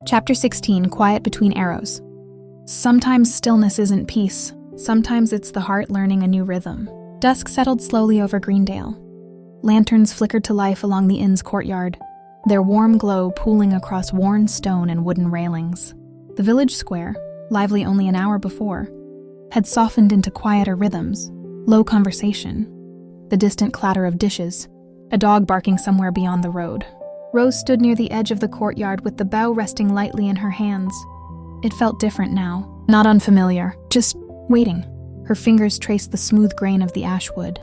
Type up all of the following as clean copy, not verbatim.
Chapter 16, Quiet Between Arrows. Sometimes stillness isn't peace. Sometimes it's the heart learning a new rhythm. Dusk settled slowly over Greendale. Lanterns flickered to life along the inn's courtyard, their warm glow pooling across worn stone and wooden railings. The village square, lively only an hour before, had softened into quieter rhythms, low conversation, the distant clatter of dishes, a dog barking somewhere beyond the road. Rose stood near the edge of the courtyard with the bow resting lightly in her hands. It felt different now, not unfamiliar, just waiting. Her fingers traced the smooth grain of the ash wood.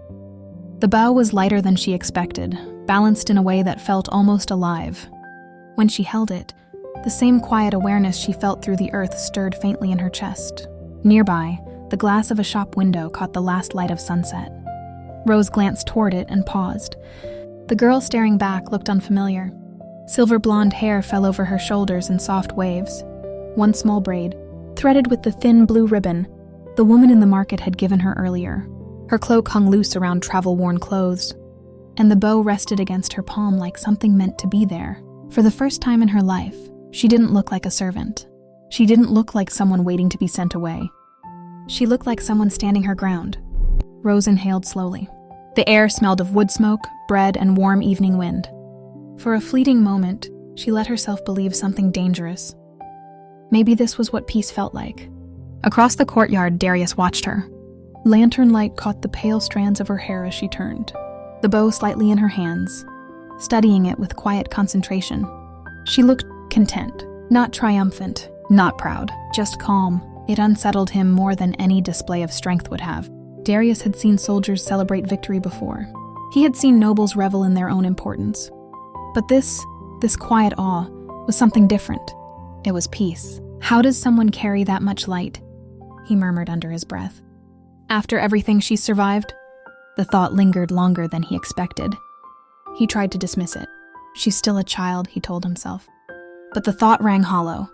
The bow was lighter than she expected, balanced in a way that felt almost alive. When she held it, the same quiet awareness she felt through the earth stirred faintly in her chest. Nearby, the glass of a shop window caught the last light of sunset. Rose glanced toward it and paused. The girl staring back looked unfamiliar. Silver blonde hair fell over her shoulders in soft waves. One small braid, threaded with the thin blue ribbon the woman in the market had given her earlier. Her cloak hung loose around travel-worn clothes, and the bow rested against her palm like something meant to be there. For the first time in her life, she didn't look like a servant. She didn't look like someone waiting to be sent away. She looked like someone standing her ground. Rose inhaled slowly. The air smelled of wood smoke, bread, and warm evening wind. For a fleeting moment, she let herself believe something dangerous. Maybe this was what peace felt like. Across the courtyard, Darius watched her. Lantern light caught the pale strands of her hair as she turned, the bow slightly in her hands, studying it with quiet concentration. She looked content, not triumphant, not proud, just calm. It unsettled him more than any display of strength would have. Darius had seen soldiers celebrate victory before. He had seen nobles revel in their own importance. But this quiet awe was something different. It was peace. How does someone carry that much light? He murmured under his breath. After everything she survived? The thought lingered longer than he expected. He tried to dismiss it. She's still a child, he told himself. But the thought rang hollow.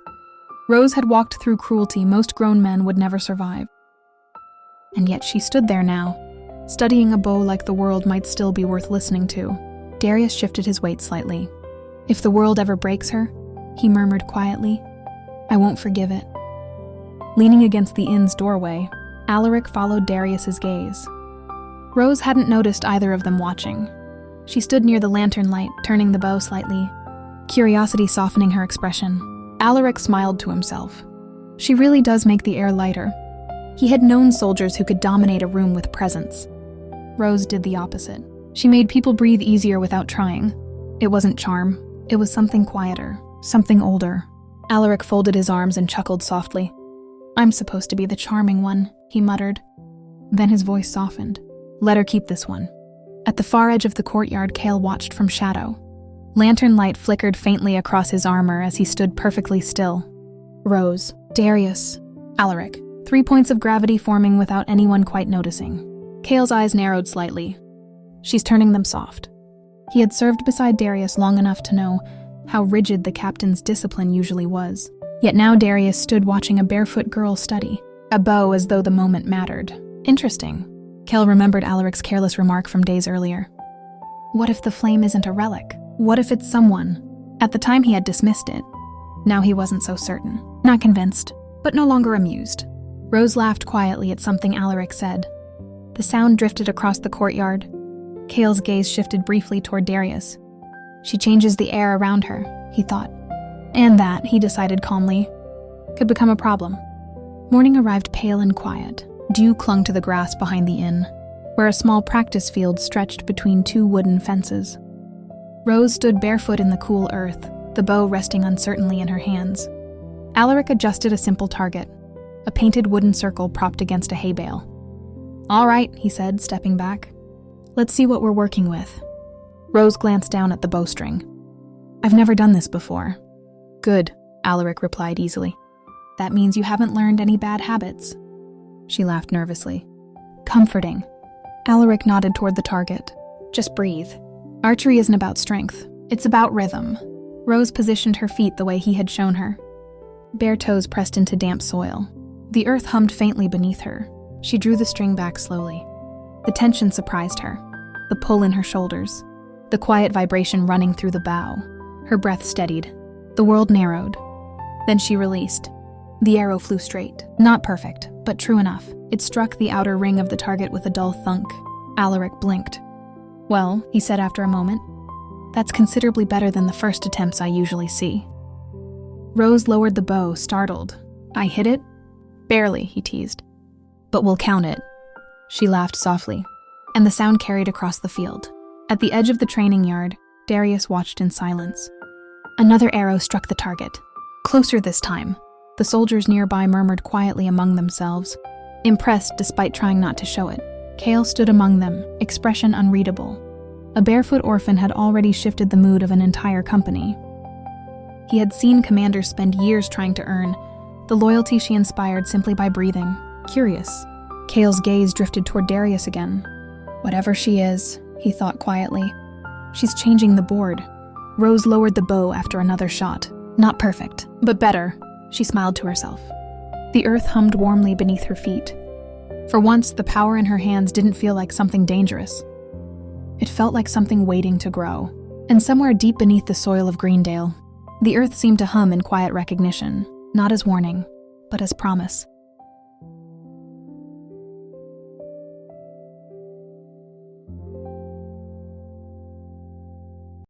Rose had walked through cruelty most grown men would never survive. And yet she stood there now, studying a bow like the world might still be worth listening to. Darius shifted his weight slightly. If the world ever breaks her, he murmured quietly, I won't forgive it. Leaning against the inn's doorway, Alaric followed Darius's gaze. Rose hadn't noticed either of them watching. She stood near the lantern light, turning the bow slightly, curiosity softening her expression. Alaric smiled to himself. She really does make the air lighter. He had known soldiers who could dominate a room with presence. Rose did the opposite. She made people breathe easier without trying. It wasn't charm. It was something quieter, something older. Alaric folded his arms and chuckled softly. I'm supposed to be the charming one, he muttered. Then his voice softened. Let her keep this one. At the far edge of the courtyard, Kael watched from shadow. Lantern light flickered faintly across his armor as he stood perfectly still. Rose, Darius, Alaric. 3 points of gravity forming without anyone quite noticing. Kael's eyes narrowed slightly. She's turning them soft. He had served beside Darius long enough to know how rigid the captain's discipline usually was. Yet now Darius stood watching a barefoot girl study, a bow as though the moment mattered. Interesting. Kael remembered Alaric's careless remark from days earlier. What if the flame isn't a relic? What if it's someone? At the time he had dismissed it. Now he wasn't so certain. Not convinced, but no longer amused. Rose laughed quietly at something Alaric said. The sound drifted across the courtyard. Kael's gaze shifted briefly toward Darius. She changes the air around her, he thought. And that, he decided calmly, could become a problem. Morning arrived pale and quiet. Dew clung to the grass behind the inn, where a small practice field stretched between 2 wooden fences. Rose stood barefoot in the cool earth, the bow resting uncertainly in her hands. Alaric adjusted a simple target, a painted wooden circle propped against a hay bale. All right, he said, stepping back. Let's see what we're working with. Rose glanced down at the bowstring. I've never done this before. Good, Alaric replied easily. That means you haven't learned any bad habits. She laughed nervously. Comforting. Alaric nodded toward the target. Just breathe. Archery isn't about strength. It's about rhythm. Rose positioned her feet the way he had shown her. Bare toes pressed into damp soil. The earth hummed faintly beneath her. She drew the string back slowly. The tension surprised her. The pull in her shoulders. The quiet vibration running through the bow. Her breath steadied. The world narrowed. Then she released. The arrow flew straight. Not perfect, but true enough. It struck the outer ring of the target with a dull thunk. Alaric blinked. "Well," he said after a moment, "that's considerably better than the first attempts I usually see." Rose lowered the bow, startled. "I hit it?" "Barely," he teased. "But we'll count it." She laughed softly, and the sound carried across the field. At the edge of the training yard, Darius watched in silence. Another arrow struck the target. Closer this time. The soldiers nearby murmured quietly among themselves, impressed despite trying not to show it. Kael stood among them, expression unreadable. A barefoot orphan had already shifted the mood of an entire company. He had seen commanders spend years trying to earn the loyalty she inspired simply by breathing. Curious. Kael's gaze drifted toward Darius again. Whatever she is, he thought quietly, she's changing the board. Rose lowered the bow after another shot. Not perfect, but better, she smiled to herself. The earth hummed warmly beneath her feet. For once, the power in her hands didn't feel like something dangerous. It felt like something waiting to grow. And somewhere deep beneath the soil of Greendale, the earth seemed to hum in quiet recognition, not as warning, but as promise.